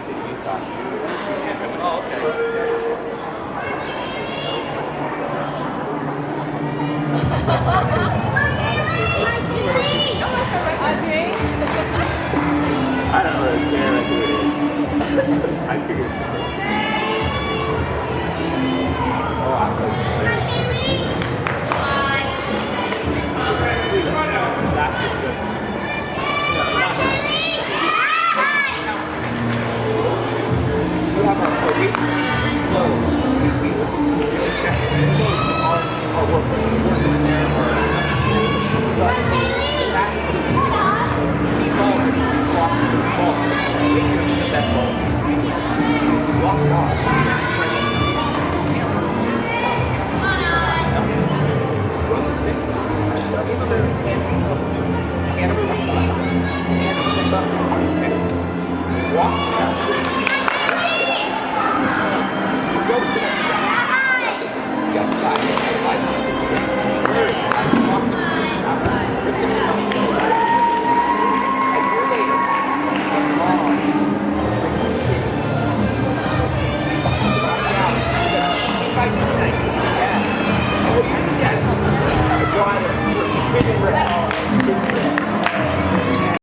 Oh, okay. Audrey? I don't really care like who it is. I figured. Oh, I'm last year's good. We have our week closed. We just check our work in there or Yeah.